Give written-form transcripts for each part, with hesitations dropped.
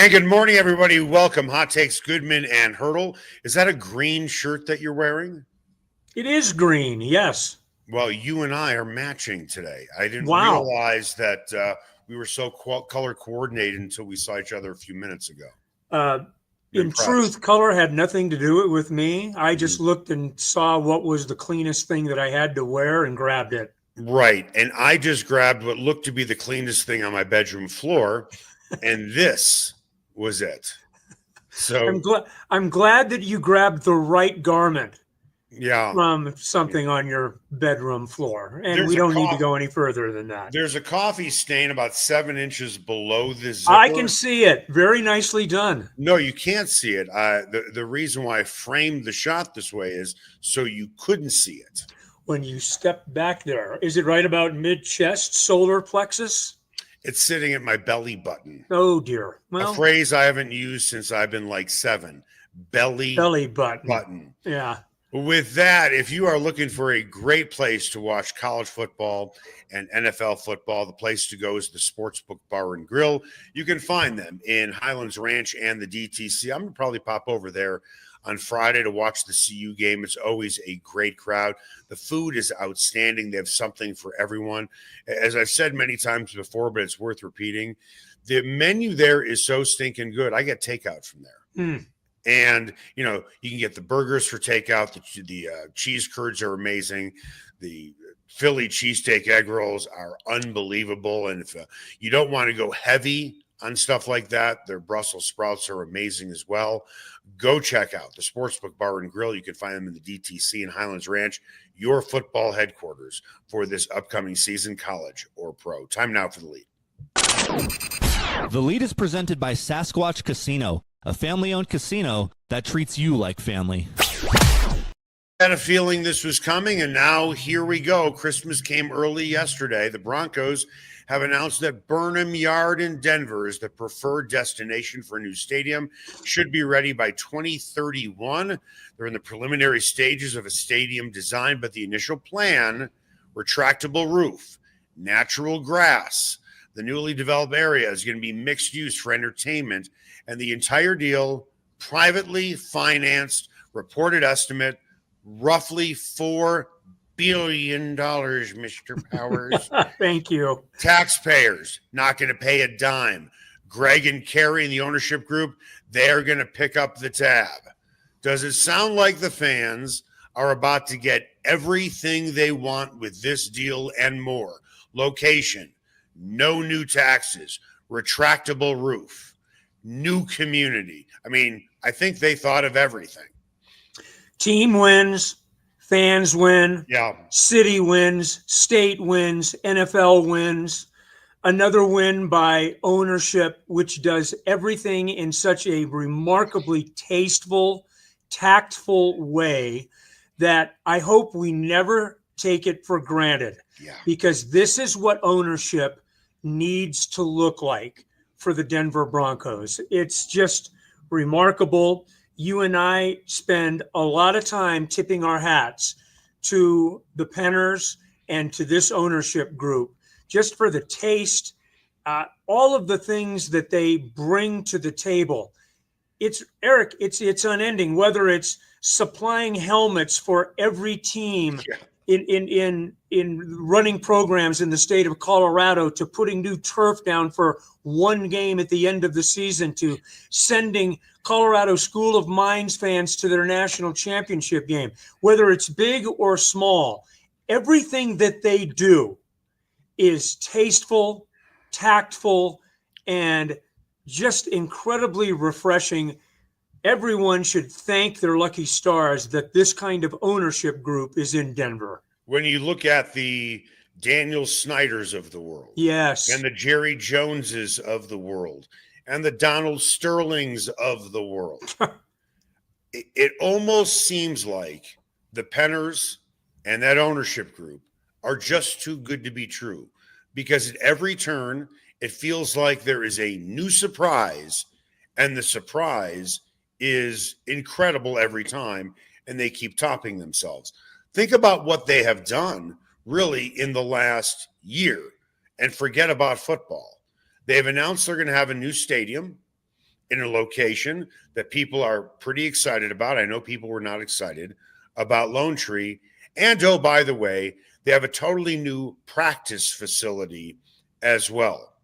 Hey, good morning, everybody. Welcome. Hot Takes, Goodman and Haertl. Is that a green shirt that you're wearing? It is green, yes. Well, you and I are matching today. I didn't Wow. realize that we were so color coordinated until we saw each other a few minutes ago. In Impressed. truth, color had nothing to do with me. I just looked and saw what was the cleanest thing that I had to wear and grabbed it. Right. And I just grabbed what looked to be the cleanest thing on my bedroom floor, and this was it. So I'm glad that you grabbed the right garment yeah, from something on your bedroom floor. And we don't need to go any further than that. There's a coffee stain about 7 inches below the zipper. I can see it. Very nicely done. No, you can't see it. The reason why I framed the shot this way is so you couldn't see it. When you step back there, is it right about mid-chest, solar plexus? It's sitting at my belly button. Oh, dear. Well, a phrase I haven't used since I've been like 7. Belly button. Yeah. With that, if you are looking for a great place to watch college football and NFL football, the place to go is the Sportsbook Bar and Grill. You can find them in Highlands Ranch and the DTC. I'm going to probably pop over there on Friday to watch the CU game. It's always a great crowd. The food is outstanding. They have something for everyone. As I've said many times before, but it's worth repeating, the menu there is so stinking good. I get takeout from there. And, you know, you can get the burgers for takeout. The cheese curds are amazing. The Philly cheesesteak egg rolls are unbelievable. And if you don't want to go heavy on stuff like that, their Brussels sprouts are amazing as well. Go check out the Sportsbook Bar and Grill. You can find them in the DTC in Highlands Ranch, your football headquarters for this upcoming season, college or pro. Time now for the lead. The lead is presented by Sasquatch Casino, a family-owned casino that treats you like family. I had a feeling this was coming, and now here we go. Christmas came early yesterday. The Broncos have announced that Burnham Yard in Denver is the preferred destination for a new stadium. Should be ready by 2031. They're in the preliminary stages of a stadium design, but the initial plan, retractable roof, natural grass. The newly developed area is going to be mixed use for entertainment, and the entire deal privately financed, reported estimate, roughly $4 billion, Mr. Powers. Thank you. Taxpayers not going to pay a dime. Greg and Kerry and the ownership group, they're going to pick up the tab. Does it sound like the fans are about to get everything they want with this deal and more? Location, no new taxes, retractable roof, new community. I mean, I think they thought of everything. Team wins, fans win, city wins, state wins, NFL wins, another win by ownership, which does everything in such a remarkably tasteful, tactful way that I hope we never take it for granted. Because this is what ownership needs to look like for the Denver Broncos. It's just remarkable. You and I spend a lot of time tipping our hats to the Penners and to this ownership group just for the taste, all of the things that they bring to the table. It's Eric, it's unending, whether it's supplying helmets for every team in running programs in the state of Colorado, to putting new turf down for one game at the end of the season, to sending Colorado School of Mines fans to their national championship game, whether it's big or small, everything that they do is tasteful, tactful, and just incredibly refreshing. Everyone should thank their lucky stars that this kind of ownership group is in Denver. When you look at the Daniel Snyders of the world, and the Jerry Joneses of the world, and the Donald Sterlings of the world, it almost seems like the Penners and that ownership group are just too good to be true, because at every turn, it feels like there is a new surprise, and the surprise is incredible every time, and they keep topping themselves. Think about what they have done really in the last year, and forget about football. They've announced they're going to have a new stadium, in a location that people are pretty excited about. I know people were not excited about Lone Tree. And, oh, by the way, they have a totally new practice facility as well.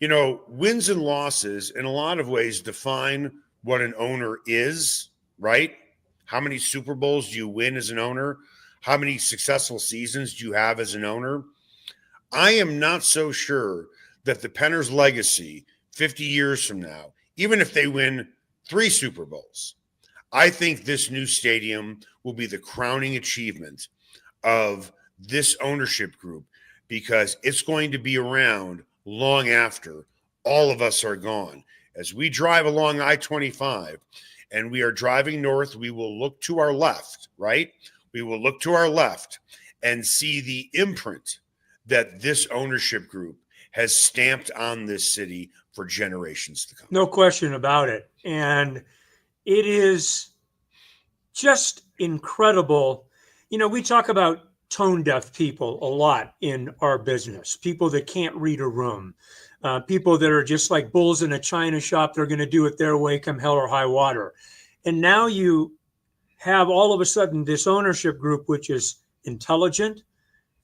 You know, wins and losses in a lot of ways define what an owner is, right? How many Super Bowls do you win as an owner? How many successful seasons do you have as an owner? I am not so sure that the Penner's legacy 50 years from now, even if they win 3 Super Bowls, I think this new stadium will be the crowning achievement of this ownership group, because it's going to be around long after all of us are gone. As we drive along I-25 and we are driving north, we will look to our left, right? We will look to our left and see the imprint that this ownership group has stamped on this city for generations to come. No question about it. And it is just incredible. You know, we talk about tone deaf people a lot in our business, people that can't read a room, people that are just like bulls in a china shop. They're going to do it their way come hell or high water. And now you have all of a sudden this ownership group, which is intelligent,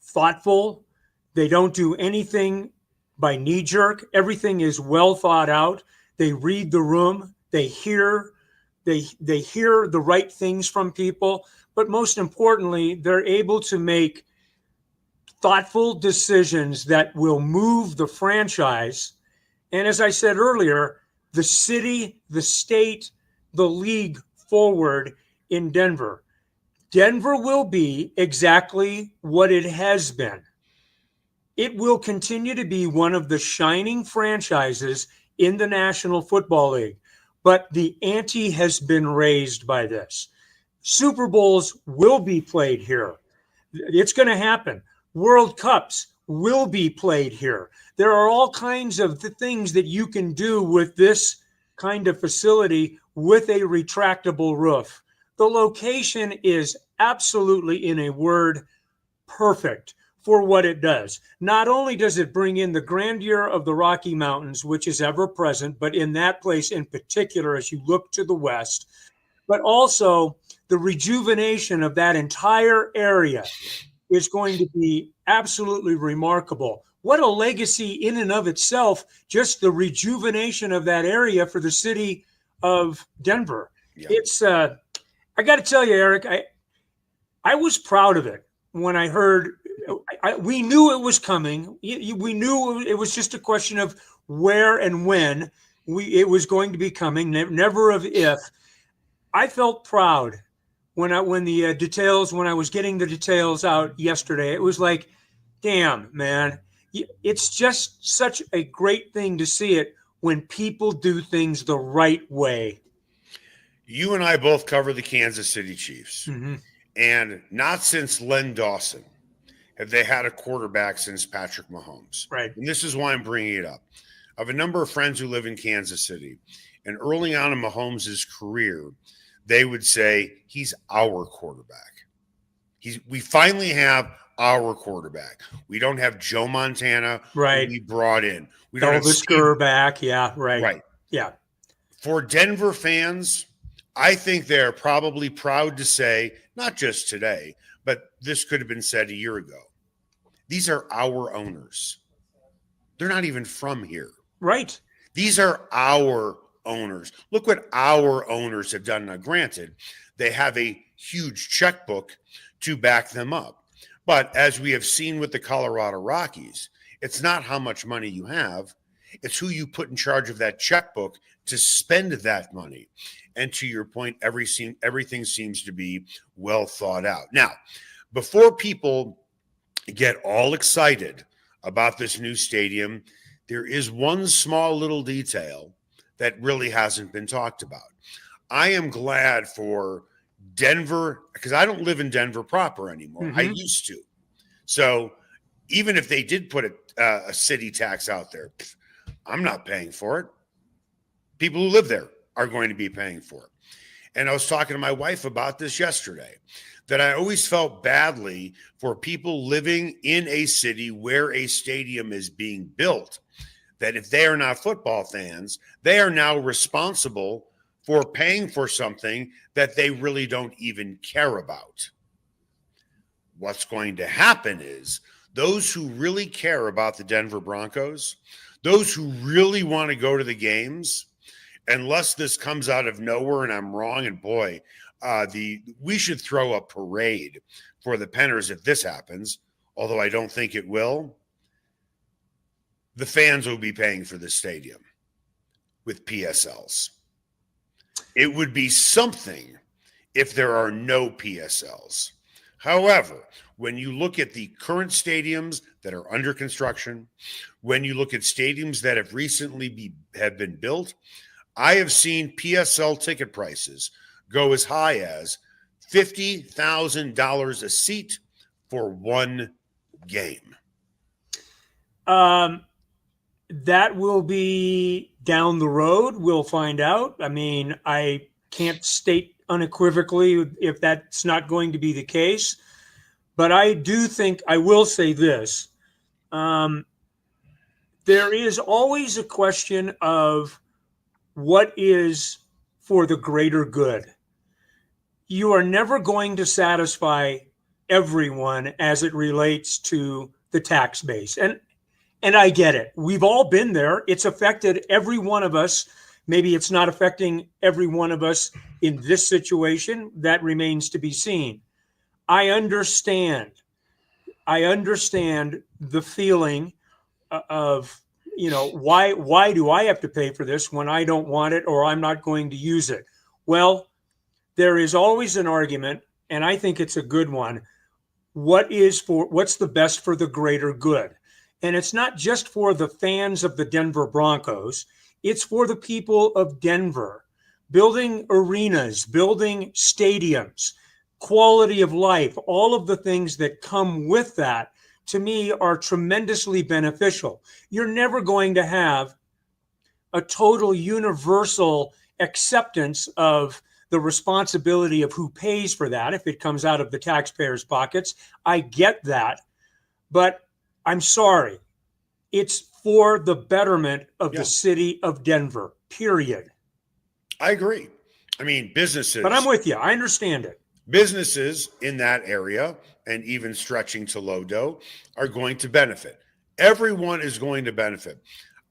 thoughtful. They don't do anything by knee jerk. Everything is well thought out. They read the room. They hear the right things from people. But most importantly, they're able to make thoughtful decisions that will move the franchise. And as I said earlier, the city, the state, the league forward in Denver. Denver will be exactly what it has been. It will continue to be one of the shining franchises in the National Football League. But the ante has been raised by this. Super Bowls will be played here. It's going to happen. World Cups will be played here. There are all kinds of things that you can do with this kind of facility with a retractable roof. The location is absolutely, in a word, perfect for what it does. Not only does it bring in the grandeur of the Rocky Mountains, which is ever present, but in that place in particular, as you look to the west, but also the rejuvenation of that entire area is going to be absolutely remarkable. What a legacy in and of itself, just the rejuvenation of that area for the city of Denver. Yeah. It's, I got to tell you, Eric, I was proud of it when I heard, we knew it was coming. We knew it was just a question of where and when it was going to be coming, never of if. I felt proud when I was getting the details out yesterday. It was like, damn, man, it's just such a great thing to see it when people do things the right way. You and I both cover the Kansas City Chiefs, and not since Len Dawson have they had a quarterback since Patrick Mahomes. Right. And this is why I'm bringing it up. I have a number of friends who live in Kansas City, and early on in Mahomes' career, they would say, he's our quarterback. We finally have our quarterback. We don't have Joe Montana, right, who we brought in. We don't Elvis Kerr back. Yeah, right. Right. Yeah. For Denver fans, I think they're probably proud to say, not just today, but this could have been said a year ago. These are our owners. They're not even from here. Right. These are our owners. Look what our owners have done. Now, granted, they have a huge checkbook to back them up. But as we have seen with the Colorado Rockies, it's not how much money you have. It's who you put in charge of that checkbook to spend that money. And to your point, everything seems to be well thought out. Now, before people get all excited about this new stadium, there is one small little detail that really hasn't been talked about. I am glad for Denver, because I don't live in Denver proper anymore. I used to. So even if they did put a city tax out there, I'm not paying for it. People who live there are going to be paying for it. And I was talking to my wife about this yesterday, that I always felt badly for people living in a city where a stadium is being built, that if they are not football fans, they are now responsible for paying for something that they really don't even care about. What's going to happen is those who really care about the Denver Broncos, those who really want to go to the games, unless this comes out of nowhere and I'm wrong, and boy, we should throw a parade for the Penners if this happens, although I don't think it will. The fans will be paying for the stadium with PSLs. It would be something if there are no PSLs. However, when you look at the current stadiums that are under construction, when you look at stadiums that have recently have been built, I have seen PSL ticket prices go as high as $50,000 a seat for one game. That will be down the road. We'll find out. I mean, I can't state unequivocally if that's not going to be the case. But I do think, I will say this. There is always a question of what is for the greater good. You are never going to satisfy everyone as it relates to the tax base. And I get it. We've all been there. It's affected every one of us. Maybe it's not affecting every one of us in this situation. That remains to be seen. I understand the feeling of, why do I have to pay for this when I don't want it or I'm not going to use it? Well, there is always an argument, and I think it's a good one. What's the best for the greater good? And it's not just for the fans of the Denver Broncos. It's for the people of Denver. Building arenas, building stadiums, quality of life, all of the things that come with that, to me, are tremendously beneficial. You're never going to have a total universal acceptance of the responsibility of who pays for that if it comes out of the taxpayers' pockets. I get that. But I'm sorry. It's for the betterment of the city of Denver, period. I agree. I mean, businesses. But I'm with you. I understand it. Businesses in that area, and even stretching to Lodo, are going to benefit. Everyone is going to benefit.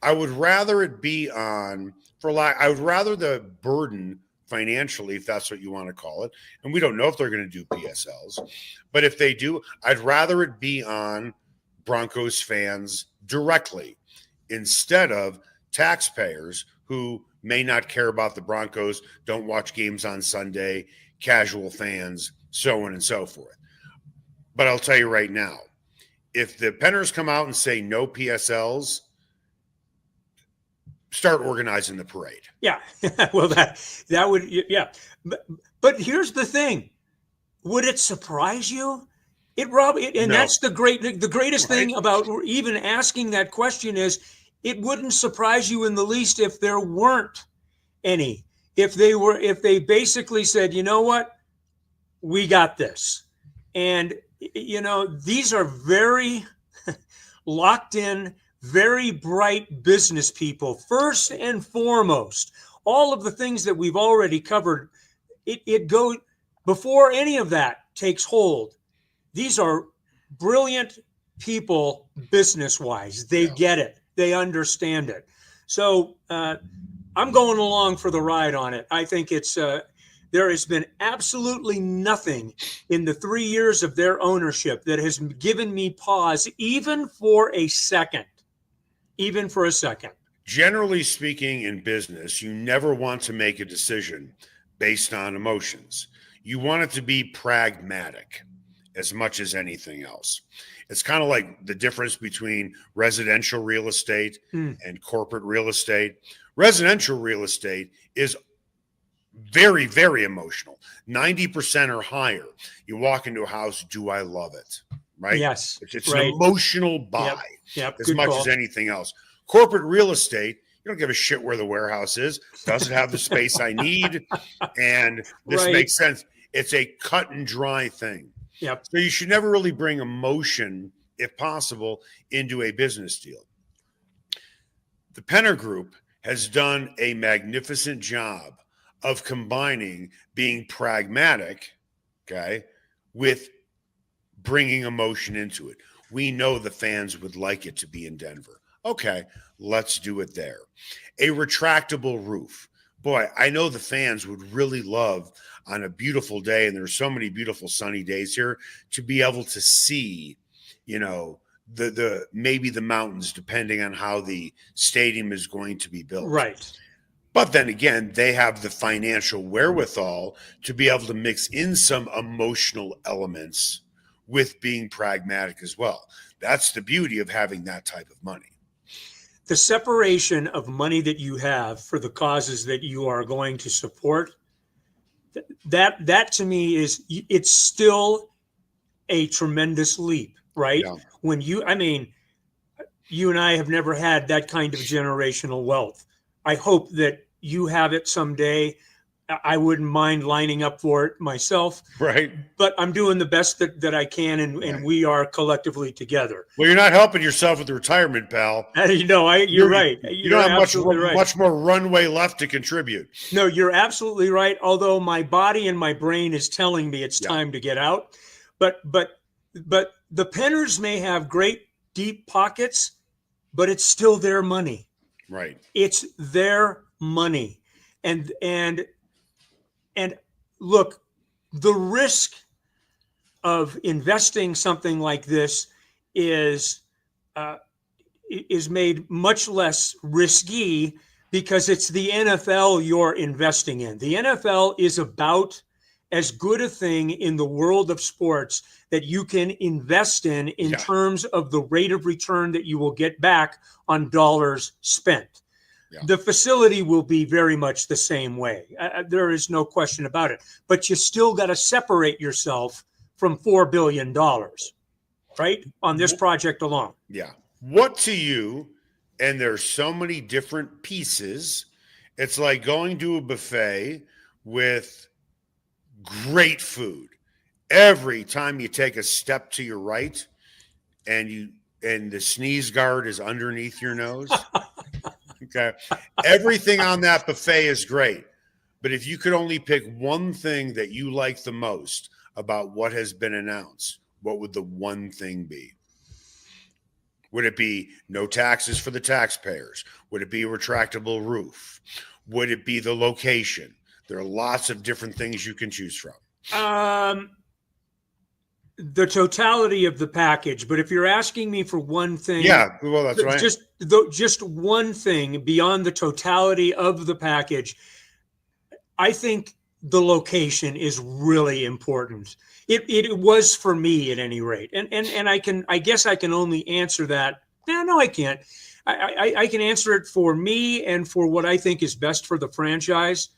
I would rather it be I would rather the burden financially, if that's what you want to call it, and we don't know if they're going to do PSLs, but if they do, I'd rather it be on Broncos fans directly instead of taxpayers who may not care about the Broncos, don't watch games on Sunday, casual fans, so on and so forth. But I'll tell you right now, if the Penners come out and say no PSLs, start organizing the parade. Yeah. Well, that would, yeah. But here's the thing. Would it surprise you? No. That's the greatest thing about even asking that question is it wouldn't surprise you in the least if there weren't any. If they basically said, you know what, we got this. And, these are very locked in, very bright business people. First and foremost, all of the things that we've already covered, it goes before any of that takes hold. These are brilliant people business-wise. They get it. They understand it. So I'm going along for the ride on it. I think it's there has been absolutely nothing in the 3 years of their ownership that has given me pause, even for a second. Even for a second. Generally speaking, in business, you never want to make a decision based on emotions. You want it to be pragmatic as much as anything else. It's kind of like the difference between residential real estate and corporate real estate. Residential real estate is very, very emotional. 90% or higher. You walk into a house, do I love it? Right? Yes. It's an emotional buy Yep. as much as anything else. Corporate real estate, you don't give a shit where the warehouse is. Does it have the space I need? And this makes sense. It's a cut and dry thing. Yep. So you should never really bring emotion, if possible, into a business deal. The Penner Group has done a magnificent job of combining being pragmatic, okay, with bringing emotion into it. We know the fans would like it to be in Denver. Okay, let's do it there. A retractable roof. Boy, I know the fans would really love on a beautiful day, and there's so many beautiful sunny days here, to be able to see, you know, the maybe the mountains, depending on how the stadium is going to be built. Right. But then again, they have the financial wherewithal to be able to mix in some emotional elements with being pragmatic as well. That's the beauty of having that type of money. The separation of money that you have for the causes that you are going to support, that to me it's still a tremendous leap, right? Yeah. When you and I have never had that kind of generational wealth. I hope that you have it someday. I wouldn't mind lining up for it myself. Right. But I'm doing the best that I can, and we are collectively together. Well, you're not helping yourself with the retirement, pal. You're right. You don't have much more runway left to contribute. No, you're absolutely right. Although my body and my brain is telling me it's time to get out. But the Penners may have great deep pockets, but it's still their money. Right. It's their money. And look, the risk of investing something like this is made much less risky because it's the NFL you're investing in. The NFL is about as good a thing in the world of sports that you can invest in terms of the rate of return that you will get back on dollars spent. Yeah. The facility will be very much the same way. There is no question about it. But you still got to separate yourself from $4 billion, right, on this project alone. Yeah. What to you, and there's so many different pieces, it's like going to a buffet with great food. Every time you take a step to your right and the sneeze guard is underneath your nose. Okay. Everything on that buffet is great. But if you could only pick one thing that you like the most about what has been announced, what would the one thing be? Would it be no taxes for the taxpayers? Would it be a retractable roof? Would it be the location? There are lots of different things you can choose from. The totality of the package, but if you're asking me for one thing, well, that's right. Just one thing beyond the totality of the package, I think the location is really important. It was for me at any rate, and I guess I can only answer that. No, I can't. I can answer it for me and for what I think is best for the franchise.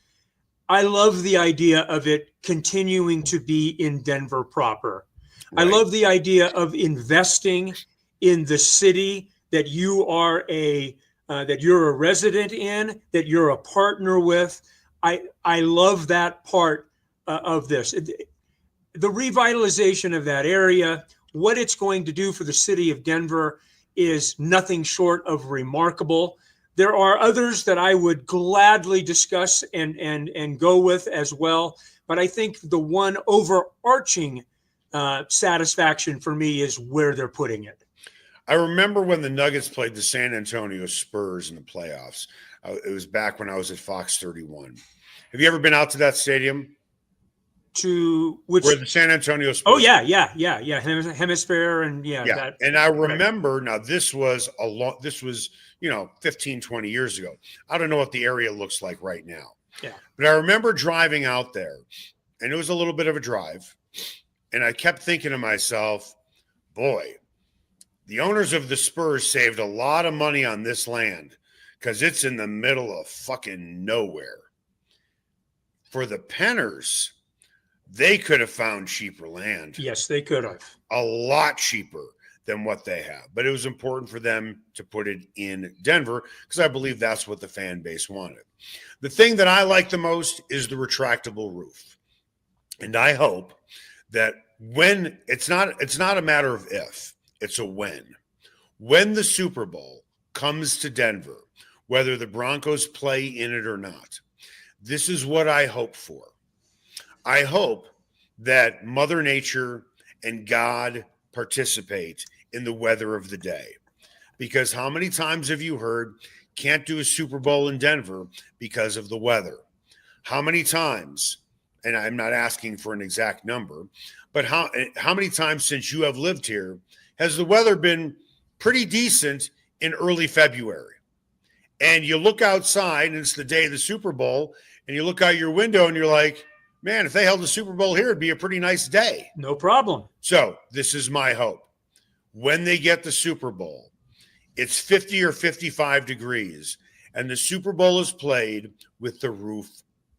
I love the idea of it continuing to be in Denver proper. Right. I love the idea of investing in the city that you're a resident in, that you're a partner with. I love that part of this. The revitalization of that area, what it's going to do for the city of Denver is nothing short of remarkable. There are others that I would gladly discuss and go with as well. But I think the one overarching satisfaction for me is where they're putting it. I remember when the Nuggets played the San Antonio Spurs in the playoffs. It was back when I was at Fox 31. Have you ever been out to that stadium? To which? Where the San Antonio Spurs. Oh yeah. Hemisphere and That, and I remember now this was 15, 20 years ago. I don't know what the area looks like right now. Yeah. But I remember driving out there, and it was a little bit of a drive. And I kept thinking to myself, boy, the owners of the Spurs saved a lot of money on this land because it's in the middle of fucking nowhere. For the Penners, they could have found cheaper land. Yes, they could have. A lot cheaper than what they have. But it was important for them to put it in Denver because I believe that's what the fan base wanted. The thing that I like the most is the retractable roof. And I hope that when it's not a matter of if, it's a when. When the Super Bowl comes to Denver, whether the Broncos play in it or not. This is what I hope for. I hope that Mother Nature and God participate in the weather of the day. Because how many times have you heard, can't do a Super Bowl in Denver because of the weather? How many times, and I'm not asking for an exact number, but how many times since you have lived here has the weather been pretty decent in early February? And you look outside and it's the day of the Super Bowl, and you look out your window and you're like, man, if they held the Super Bowl here, it'd be a pretty nice day. No problem. So this is my hope. When they get the Super Bowl, it's 50 or 55 degrees, and the Super Bowl is played with the roof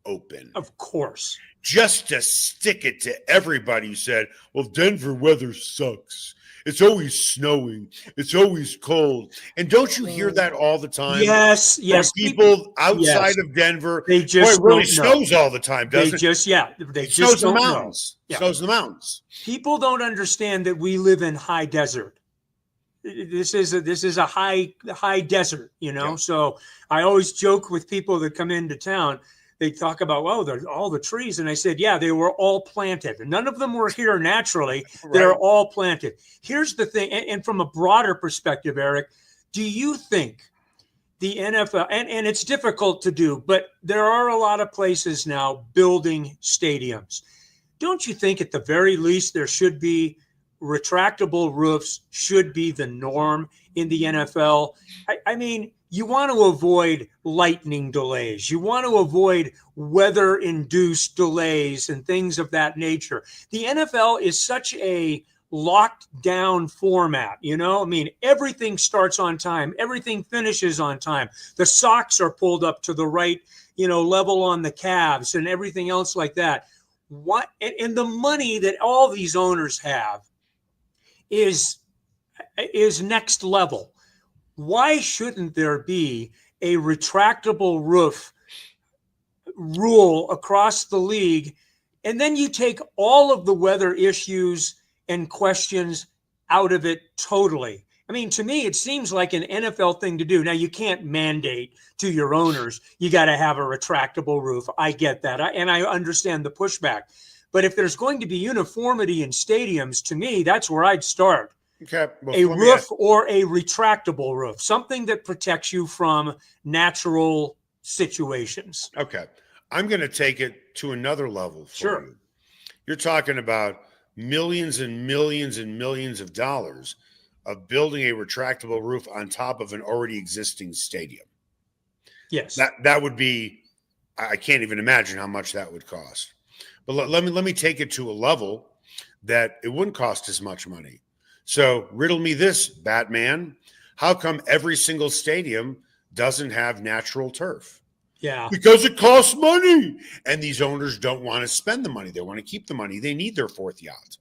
open. Of course. Just to stick it to everybody who said, well, Denver weather sucks. It's always snowing. It's always cold. And don't you hear that all the time? Yes. People outside of Denver, they just boy, it really snows all the time, doesn't it? They it just snows in the mountains. Yeah. Snows in the mountains. People don't understand that we live in high desert. This is a high desert, you know. Yeah. So I always joke with people that come into town. They talk about, well, there's all the trees. And I said, yeah, they were all planted. And none of them were here naturally. Right. They're all planted. Here's the thing. And from a broader perspective, Eric, do you think the NFL, and it's difficult to do, but there are a lot of places now building stadiums. Don't you think at the very least there should be retractable roofs should be the norm in the NFL? I mean, you want to avoid lightning delays. You want to avoid weather-induced delays and things of that nature. The NFL is such a locked down format, you know? I mean, everything starts on time. Everything finishes on time. The socks are pulled up to the right, level on the calves and everything else like that. What and the money that all these owners have is next level. Why shouldn't there be a retractable roof rule across the league? And then you take all of the weather issues and questions out of it totally. I mean, to me, it seems like an NFL thing to do. Now, you can't mandate to your owners, you got to have a retractable roof. I get that. And I understand the pushback. But if there's going to be uniformity in stadiums, to me, that's where I'd start. Okay. Well, a roof or a retractable roof, something that protects you from natural situations. Okay. I'm going to take it to another level for you. You're talking about millions and millions and millions of dollars of building a retractable roof on top of an already existing stadium. Yes. That would be, I can't even imagine how much that would cost. But let me take it to a level that it wouldn't cost as much money. So riddle me this, Batman. How come every single stadium doesn't have natural turf? Yeah. Because it costs money. And these owners don't want to spend the money. They want to keep the money. They need their fourth yacht.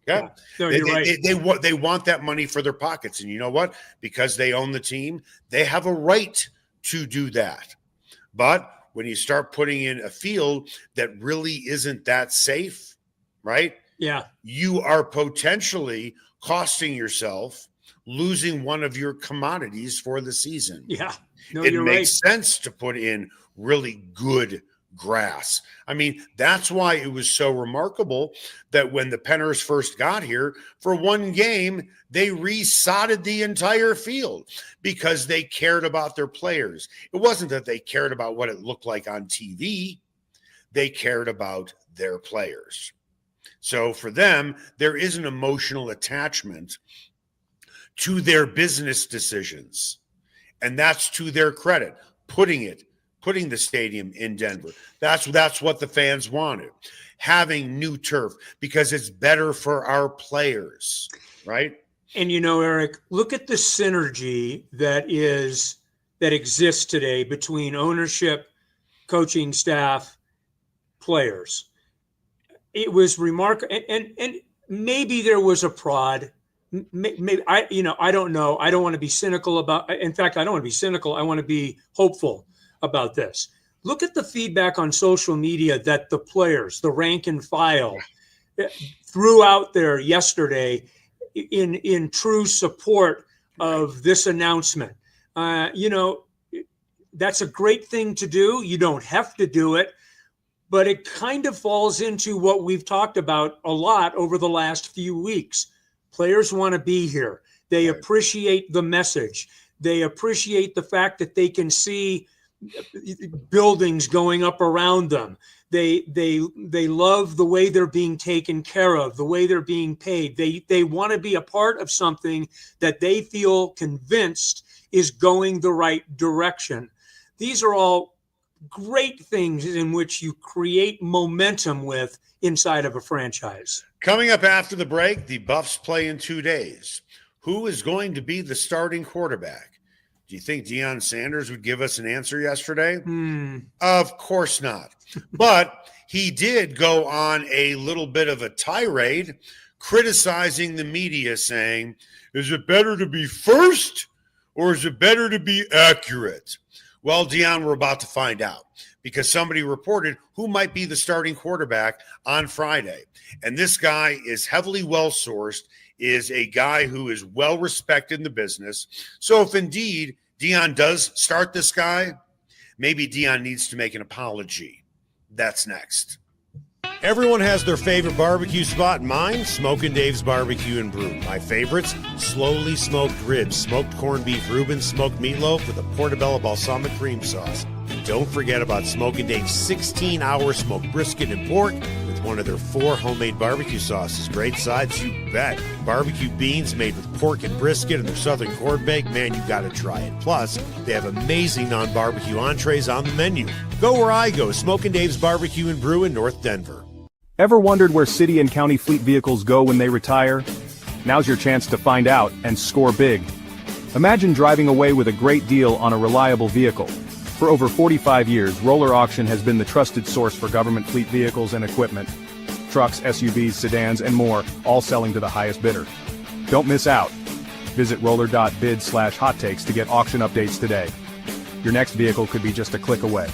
Okay? Yeah. No, right. They want that money for their pockets. And you know what? Because they own the team, they have a right to do that. But when you start putting in a field that really isn't that safe, right? Yeah. You are potentially costing yourself losing one of your commodities for the season. Yeah. No, it you're makes sense to put in really good grass. I mean, that's why it was so remarkable that when the Penners first got here, for one game, they resodded the entire field because they cared about their players. It wasn't that they cared about what it looked like on TV. They cared about their players. So for them, there is an emotional attachment to their business decisions. And that's to their credit, putting the stadium in Denver. That's what the fans wanted. Having new turf because it's better for our players, right? And Eric, look at the synergy that exists today between ownership, coaching staff, players. It was remarkable, and maybe there was a prod. Maybe I don't know. I don't want to be cynical about. In fact, I don't want to be cynical. I want to be hopeful about this. Look at the feedback on social media that the players, the rank and file, threw out there yesterday in true support of this announcement. that's a great thing to do. You don't have to do it, but it kind of falls into what we've talked about a lot over the last few weeks. Players want to be here. They appreciate the message. They appreciate the fact that they can see buildings going up around them. They love the way they're being taken care of, the way they're being paid. They want to be a part of something that they feel convinced is going the right direction. These are all great things in which you create momentum with inside of a franchise. Coming up after the break, the Buffs play in 2 days. Who is going to be the starting quarterback? Do you think Deion Sanders would give us an answer yesterday? Of course not. But he did go on a little bit of a tirade criticizing the media, saying, is it better to be first or is it better to be accurate? Well, Deion, we're about to find out because somebody reported who might be the starting quarterback on Friday. And this guy is heavily well-sourced, is a guy who is well-respected in the business. So if indeed Deion does start this guy, maybe Deion needs to make an apology. That's next. Everyone has their favorite barbecue spot. Mine, Smokin' Dave's Barbecue and Brew. My favorites, slowly smoked ribs, smoked corned beef Reuben, smoked meatloaf with a portobello balsamic cream sauce. And don't forget about Smokin' Dave's 16-hour smoked brisket and pork with one of their 4 homemade barbecue sauces. Great sides, you bet. Barbecue beans made with pork and brisket and their southern corn bake. Man, you got to try it. Plus, they have amazing non-barbecue entrees on the menu. Go where I go, Smokin' Dave's Barbecue and Brew in North Denver. Ever wondered where city and county fleet vehicles go when they retire? Now's your chance to find out and score big. Imagine driving away with a great deal on a reliable vehicle. For over 45 years, Roller Auction has been the trusted source for government fleet vehicles and equipment. Trucks, SUVs, sedans, and more, all selling to the highest bidder. Don't miss out. Visit roller.bid/hot takes to get auction updates today. Your next vehicle could be just a click away.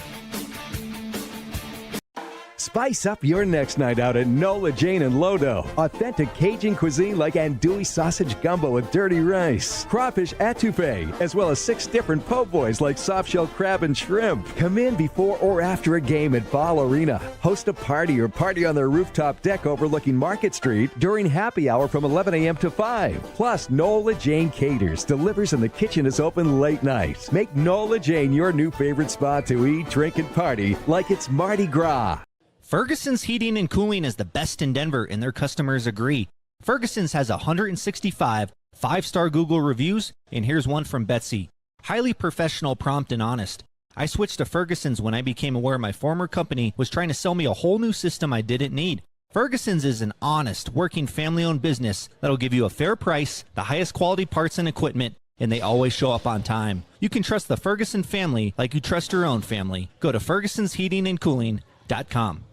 Spice up your next night out at Nola Jane and Lodo. Authentic Cajun cuisine like andouille sausage gumbo with dirty rice, crawfish etouffee, as well as 6 different po' boys like soft-shell crab and shrimp. Come in before or after a game at Ball Arena. Host a party or party on their rooftop deck overlooking Market Street during happy hour from 11 a.m. to 5. Plus, Nola Jane caters, delivers, and the kitchen is open late night. Make Nola Jane your new favorite spot to eat, drink, and party like it's Mardi Gras. Ferguson's Heating and Cooling is the best in Denver, and their customers agree. Ferguson's has 165 5-star Google reviews, and here's one from Betsy. Highly professional, prompt, and honest. I switched to Ferguson's when I became aware my former company was trying to sell me a whole new system I didn't need. Ferguson's is an honest, working, family-owned business that'll give you a fair price, the highest quality parts and equipment, and they always show up on time. You can trust the Ferguson family like you trust your own family. Go to fergusonsheatingandcooling.com.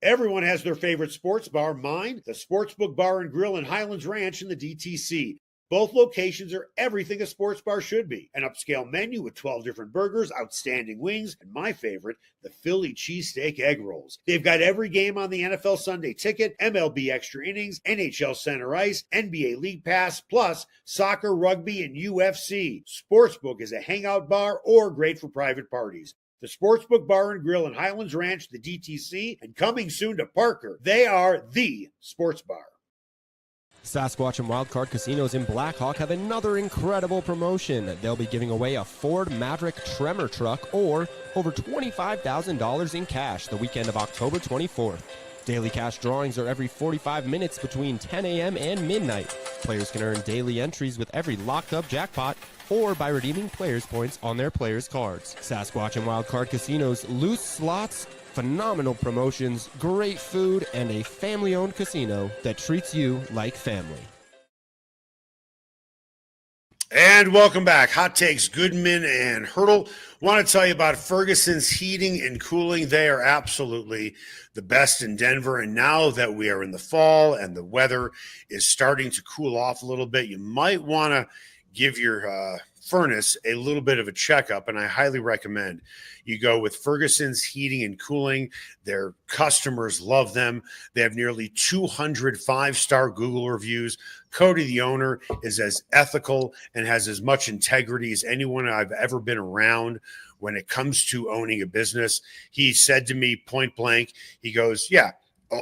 Everyone has their favorite sports bar. Mine, the Sportsbook Bar and Grill in Highlands Ranch in the DTC. Both locations are everything a sports bar should be. An upscale menu with 12 different burgers, outstanding wings, and my favorite, the Philly cheesesteak egg rolls. They've got every game on the NFL Sunday Ticket, MLB Extra Innings, NHL Center Ice, NBA League Pass, plus soccer, rugby, and UFC. Sportsbook is a hangout bar or great for private parties. The Sportsbook Bar and Grill in Highlands Ranch, the DTC, and coming soon to Parker. They are the sports bar. Sasquatch and Wildcard Casinos in Black Hawk have another incredible promotion. They'll be giving away a Ford Maverick Tremor truck or over $25,000 in cash the weekend of October 24th. Daily cash drawings are every 45 minutes between 10 a.m. and midnight. Players can earn daily entries with every locked-up jackpot or by redeeming players' points on their players' cards. Sasquatch and Wildcard Casinos, loose slots, phenomenal promotions, great food, and a family-owned casino that treats you like family. And welcome back. Hot Takes, Goodman and Haertl. Want to tell you about Ferguson's Heating and Cooling. They are absolutely the best in Denver. And now that we are in the fall and the weather is starting to cool off a little bit, you might want to give your furnace a little bit of a checkup, and I highly recommend you go with Ferguson's Heating and Cooling. Their customers love them. They have nearly 200 5-star Google reviews. Cody, the owner, is as ethical and has as much integrity as anyone I've ever been around when it comes to owning a business. He said to me point blank, he goes, yeah,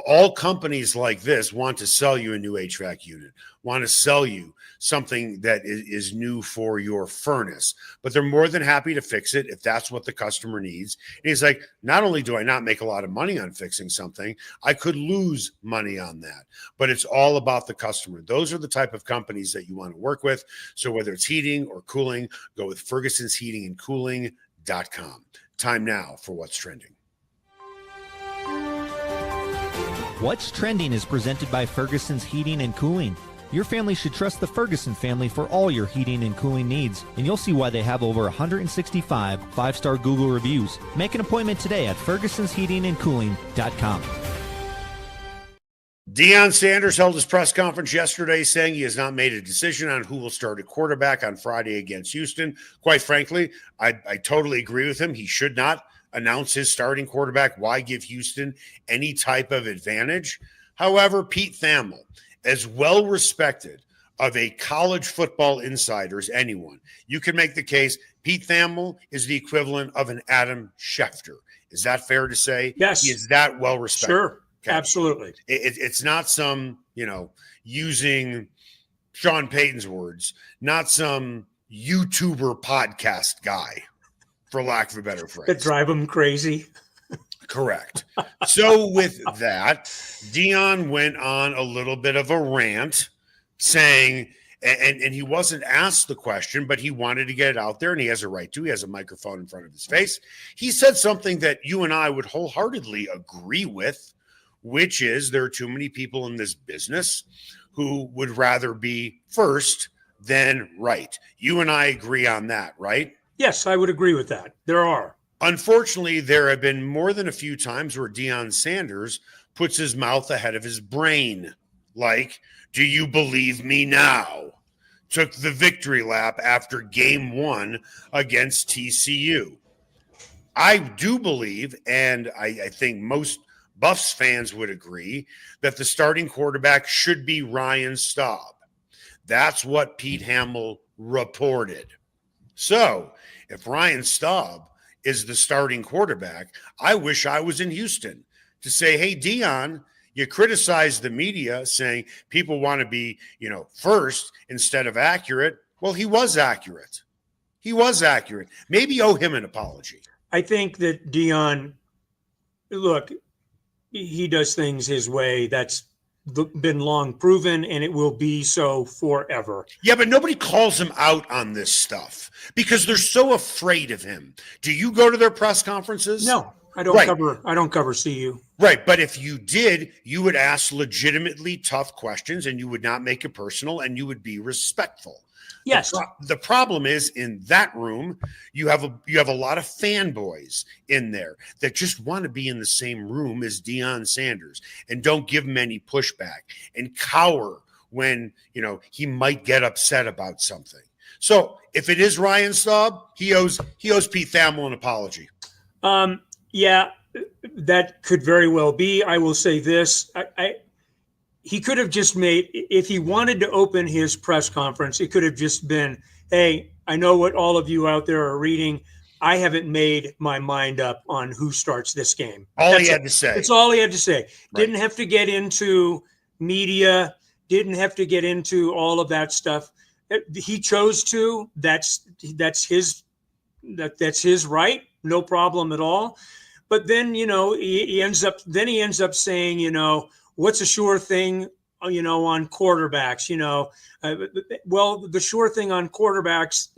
all companies like this want to sell you a new HVAC unit, want to sell you something that is new for your furnace, but they're more than happy to fix it if that's what the customer needs. And he's like, not only do I not make a lot of money on fixing something, I could lose money on that, but it's all about the customer. Those are the type of companies that you want to work with. So whether it's heating or cooling, go with Ferguson's Heating and Cooling.com. Time now for What's Trending. What's Trending is presented by Ferguson's Heating and Cooling. Your family should trust the Ferguson family for all your heating and cooling needs, and you'll see why they have over 165 5-star Google reviews. Make an appointment today at fergusonsheatingandcooling.com. Deion Sanders held his press conference yesterday saying he has not made a decision on who will start at quarterback on Friday against Houston. Quite frankly, I totally agree with him. He should not announce his starting quarterback. Why give Houston any type of advantage? However, Pete Thamel, as well respected of a college football insider as anyone, you can make the case Pete Thamel is the equivalent of an Adam Schefter. Is that fair to say? Yes. He is that well respected. Sure. Okay. Absolutely. It's not some, using Sean Payton's words, not some YouTuber podcast guy, for lack of a better phrase. That drive him crazy. Correct. So with that, Deion went on a little bit of a rant saying, and he wasn't asked the question, but he wanted to get it out there, and he has a right to. He has a microphone in front of his face. He said something that you and I would wholeheartedly agree with, which is there are too many people in this business who would rather be first than right. You and I agree on that, right? Yes, I would agree with that. There are. Unfortunately, there have been more than a few times where Deion Sanders puts his mouth ahead of his brain. Like, do you believe me now? Took the victory lap after game 1 against TCU. I do believe, and I think most Buffs fans would agree, that the starting quarterback should be Ryan Staub. That's what Pete Thamel reported. So if Ryan Staub is the starting quarterback, I wish I was in Houston to say, hey, Deion, you criticize the media saying people want to be, first instead of accurate. Well, he was accurate. He was accurate. Maybe owe him an apology. I think that Deion, look, he does things his way. That's been long proven, and it will be so forever. Yeah, but nobody calls him out on this stuff because they're so afraid of him. Do you go to their press conferences? No, I don't cover CU. Right, but if you did, you would ask legitimately tough questions, and you would not make it personal, and you would be respectful. Yes. The problem is in that room, you have a lot of fanboys in there that just want to be in the same room as Deion Sanders and don't give him any pushback and cower when, he might get upset about something. So if it is Ryan Staub, he owes Pete Thamel an apology. Yeah, that could very well be. I will say this. He could have just made, if he wanted to open his press conference, it could have just been, hey, I know what all of you out there are reading. I haven't made my mind up on who starts this game. He had to say. That's all he had to say. Right. Didn't have to get into media, didn't have to get into all of that stuff. He chose to. That's his right. No problem at all. But then, he ends up saying, what's a sure thing, on quarterbacks, well, the sure thing on quarterbacks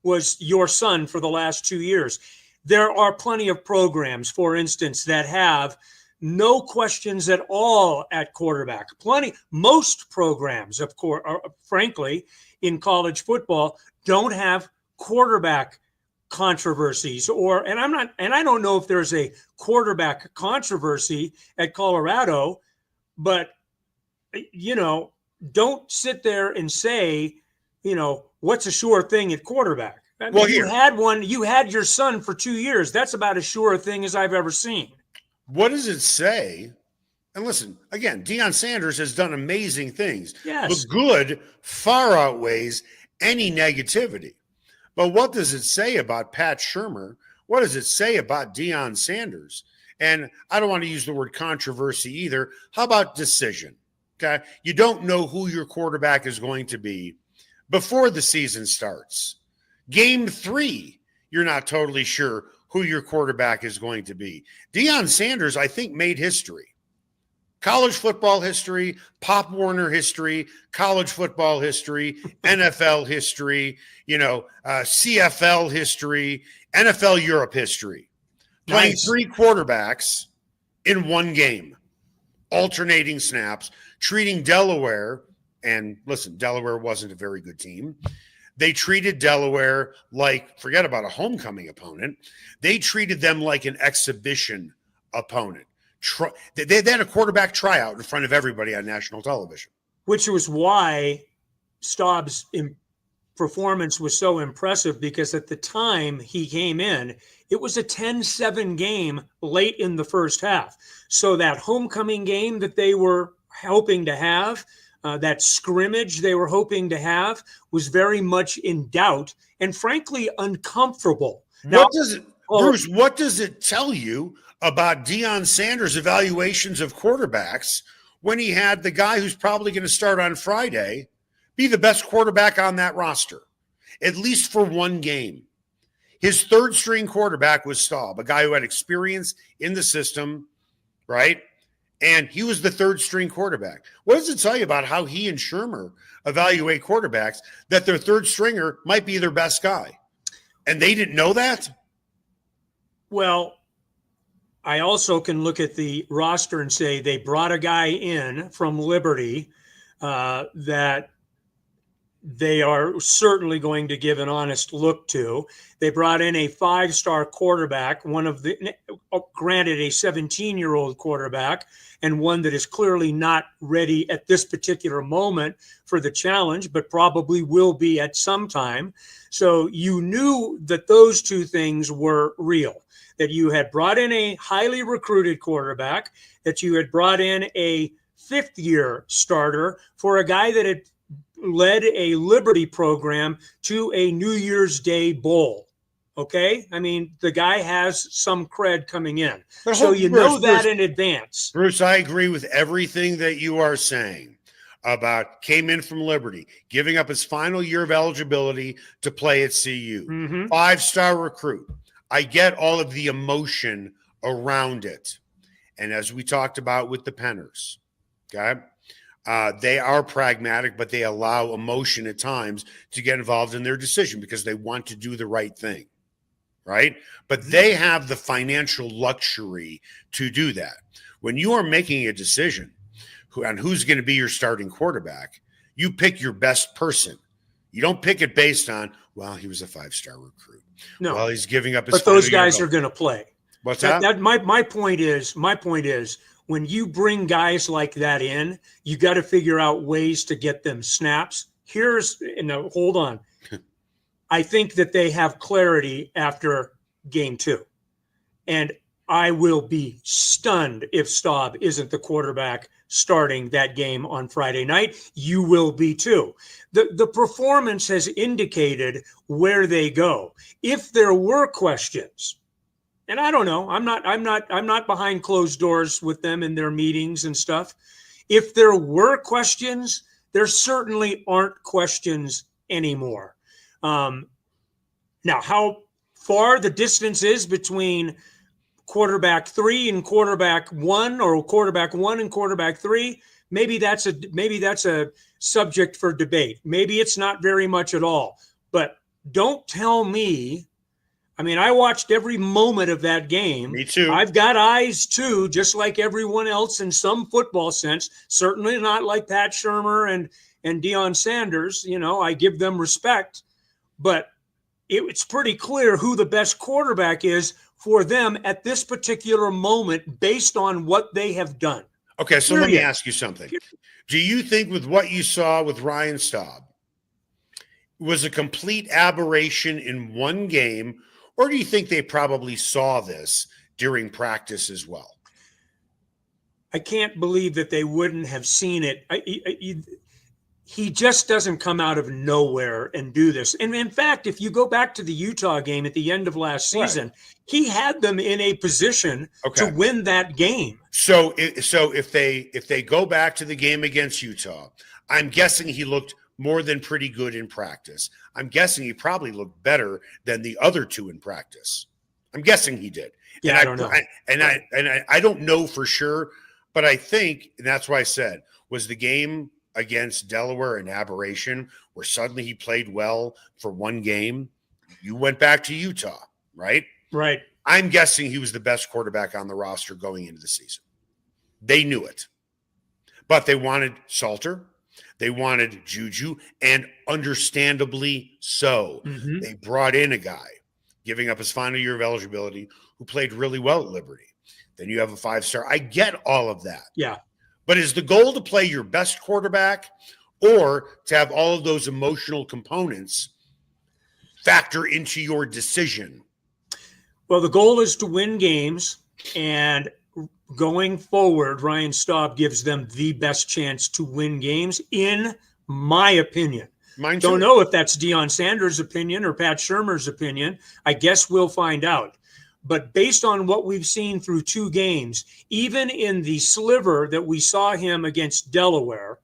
was your son for the last 2 years. There are plenty of programs, for instance, that have no questions at all at quarterback. Most programs, of course, frankly, in college football don't have quarterback controversies and I don't know if there's a quarterback controversy at Colorado. But, don't sit there and say, what's a sure thing at quarterback. I mean, Well, you here, had one. You had your son for 2 years. That's about as sure a thing as I've ever seen. what does it say? And listen, again, Deion Sanders has done amazing things. Yes. The good far outweighs any negativity. But what does it say about Pat Shurmur? What does it say about Deion Sanders? And I don't want to use the word controversy either. How about decision? Okay. You don't know who your quarterback is going to be before the season starts. Game 3, you're not totally sure who your quarterback is going to be. Deion Sanders, I think, made history. College football history, Pop Warner history, college football history, NFL history, CFL history, NFL Europe history. Playing Nice. 3 quarterbacks in one game, alternating snaps, treating Delaware, and listen, Delaware wasn't a very good team. They treated Delaware like, forget about a homecoming opponent, they treated them like an exhibition opponent. They had a quarterback tryout in front of everybody on national television. Which was why Staub's performance was so impressive, because at the time he came in, it was a 10-7 game late in the first half. So that homecoming game that they were hoping to have, that scrimmage they were hoping to have, was very much in doubt and frankly uncomfortable. Now, Bruce, what does it tell you about Deion Sanders' evaluations of quarterbacks when he had the guy who's probably going to start on Friday be the best quarterback on that roster, at least for one game? His third string quarterback was Staub, a guy who had experience in the system, right? And he was the third string quarterback. What does it tell you about how he and Shurmur evaluate quarterbacks, that their third stringer might be their best guy? And they didn't know that? Well, I also can look at the roster and say they brought a guy in from Liberty that they are certainly going to give an honest look to. They brought in a 5-star quarterback, granted a 17-year-old quarterback, and one that is clearly not ready at this particular moment for the challenge, but probably will be at some time. So you knew that those two things were real, that you had brought in a highly recruited quarterback, that you had brought in a 5th-year starter for a guy that had led a Liberty program to a New Year's Day bowl. Okay? I mean, the guy has some cred coming in. So you know that in advance. Bruce, I agree with everything that you are saying about came in from Liberty, giving up his final year of eligibility to play at CU. 5-star recruit. I get all of the emotion around it. And as we talked about with the Penners, okay? They are pragmatic, but they allow emotion at times to get involved in their decision because they want to do the right thing, right? But they have the financial luxury to do that. When you are making a decision on who's going to be your starting quarterback, you pick your best person. You don't pick it based on, well, he was a 5-star recruit. No, well, he's giving up his. But those guys are going to play. What's that? My point is, when you bring guys like that in, you got to figure out ways to get them snaps. Hold on. I think that they have clarity after game 2. And I will be stunned if Staub isn't the quarterback starting that game on Friday night. You will be too. The performance has indicated where they go. If there were questions, and I don't know, I'm not behind closed doors with them in their meetings and stuff. If there were questions, there certainly aren't questions anymore. Now, how far the distance is between quarterback 3 and quarterback 1, or quarterback 1 and quarterback 3, maybe that's a subject for debate. Maybe it's not very much at all. But don't tell me. I mean, I watched every moment of that game. Me too. I've got eyes too, just like everyone else in some football sense. Certainly not like Pat Shurmur and Deion Sanders. I give them respect, but it's pretty clear who the best quarterback is for them at this particular moment based on what they have done. Okay, so let me ask you something. Do you think with what you saw with Ryan Staub, was a complete aberration in one game, or do you think they probably saw this during practice as well? I can't believe that they wouldn't have seen it. He just doesn't come out of nowhere and do this. And in fact, if you go back to the Utah game at the end of last season, he had them in a position to win that game. So if they go back to the game against Utah, I'm guessing he looked more than pretty good in practice. I'm guessing he probably looked better than the other two in practice. I'm guessing he did. Yeah, I don't know. I don't know for sure, but I think, and that's why I said, was the game against Delaware an aberration where suddenly he played well for one game? You went back to Utah, right? Right. I'm guessing he was the best quarterback on the roster going into the season. They knew it. But they wanted Salter. They wanted Juju, and understandably so. Mm-hmm. They brought in a guy, giving up his final year of eligibility, who played really well at Liberty. Then you have a 5-star. I get all of that. Yeah. But is the goal to play your best quarterback or to have all of those emotional components factor into your decision? Well, the goal is to win games, and going forward, Ryan Staub gives them the best chance to win games, in my opinion. Mine too. Don't know if that's Deion Sanders' opinion or Pat Shurmur's opinion. I guess we'll find out. But based on what we've seen through 2 games, even in the sliver that we saw him against Delaware,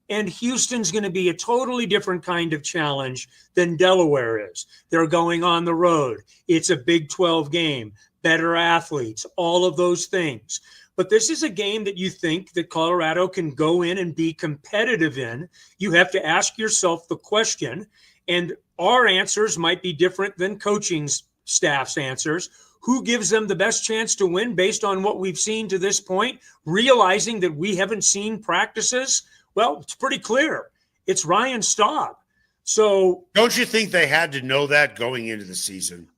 and Houston's going to be a totally different kind of challenge than Delaware is. They're going on the road. It's a Big 12 game, better athletes, all of those things. But this is a game that you think that Colorado can go in and be competitive in. You have to ask yourself the question, and our answers might be different than coaching staff's answers. Who gives them the best chance to win based on what we've seen to this point, realizing that we haven't seen practices? Well, it's pretty clear. It's Ryan Staub. So don't you think they had to know that going into the season?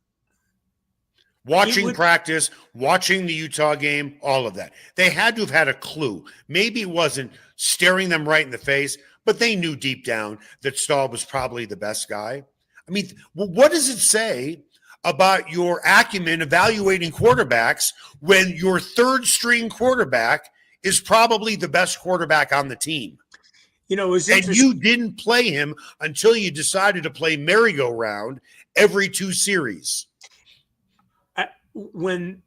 Watching practice, watching the Utah game, all of that. They had to have had a clue. Maybe it wasn't staring them right in the face, but they knew deep down that Staub was probably the best guy. I mean, what does it say about your acumen evaluating quarterbacks when your third string quarterback is probably the best quarterback on the team? You know, and you didn't play him until you decided to play merry-go-round every 2 series. When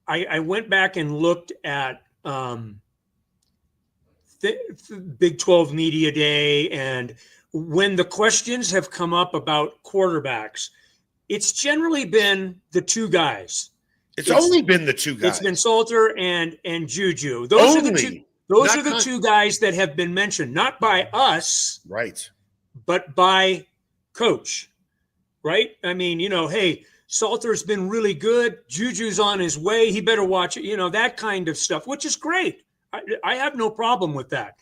I went back and looked at Big 12 Media Day, and when the questions have come up about quarterbacks, it's generally been the 2 guys. It's only been the 2 guys. It's been Salter and Juju. Those are the 2 guys that have been mentioned, not by us, right, but by coach, right? I mean, you know, hey, Salter's been really good. Juju's on his way. He better watch it. You know, that kind of stuff, which is great. I have no problem with that.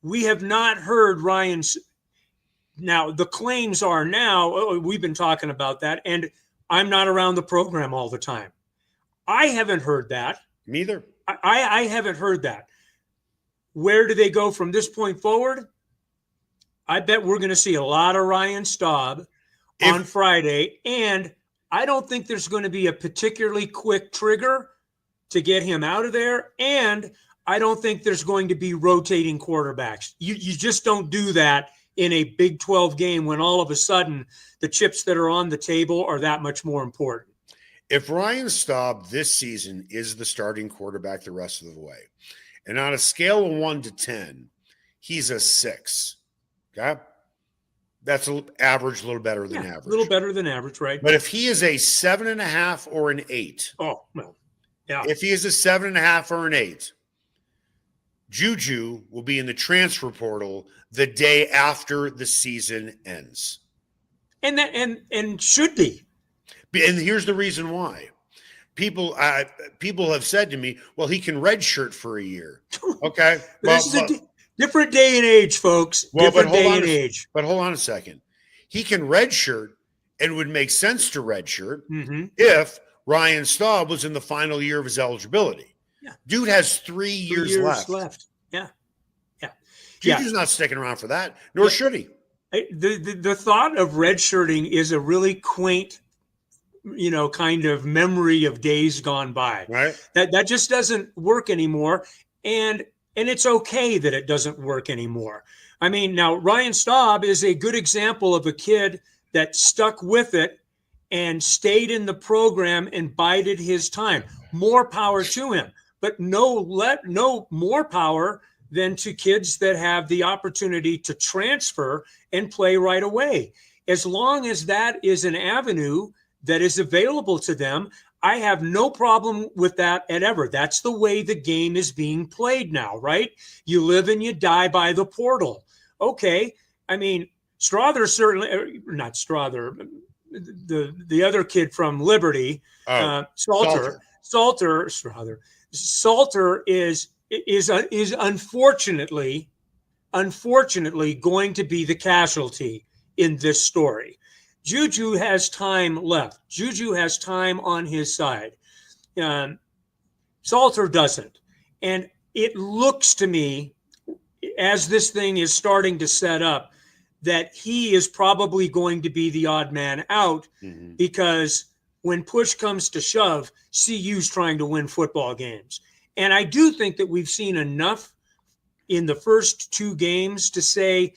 We have not heard Ryan's. Now, the claims are now, we've been talking about that, and I'm not around the program all the time. I haven't heard that. Neither. I haven't heard that. Where do they go from this point forward? I bet we're going to see a lot of Ryan Staub on Friday, and I don't think there's going to be a particularly quick trigger to get him out of there, and I don't think there's going to be rotating quarterbacks. You just don't do that in a Big 12 game when all of a sudden the chips that are on the table are that much more important. If Ryan Staub this season is the starting quarterback the rest of the way, and on a scale of 1 to 10, he's a 6, okay? That's an average, a little better than average. A little better than average, right? But if he is a 7.5 or an 8. Oh, well, yeah. If he is a 7.5 or an 8, Juju will be in the transfer portal the day after the season ends. And should be. And here's the reason why. People have said to me, well, he can redshirt for a year. Okay. This is a different day and age, folks. Different day and age. But hold on a second. He can redshirt, and it would make sense to redshirt if Ryan Staub was in the final year of his eligibility. Yeah. Dude has 3 years left. Yeah. Juju's not sticking around for that, nor should he. The thought of redshirting is a really quaint, kind of memory of days gone by. Right. That just doesn't work anymore. And it's okay that it doesn't work anymore. I mean, now Ryan Staub is a good example of a kid that stuck with it and stayed in the program and bided his time. More power to him, but no more power than to kids that have the opportunity to transfer and play right away. As long as that is an avenue that is available to them, I have no problem with that at ever. That's the way the game is being played now, right? You live and you die by the portal. Okay. I mean, Strother certainly, not Strother, the other kid from Liberty, Salter is unfortunately going to be the casualty in this story. Juju has time left. Juju has time on his side. Salter doesn't. And it looks to me, as this thing is starting to set up, that he is probably going to be the odd man out, because when push comes to shove, CU's trying to win football games. And I do think that we've seen enough in the first 2 games to say,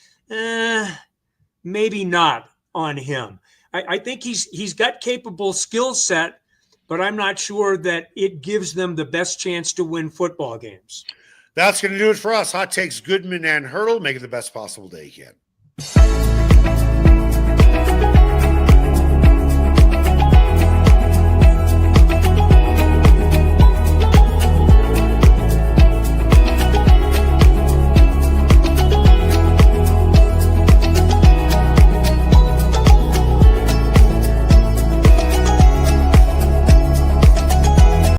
maybe not on him. I think he's got capable skill set, but I'm not sure that it gives them the best chance to win football games. That's going to do it for us. Hot Takes Goodman and Haertl. Make it the best possible day you can.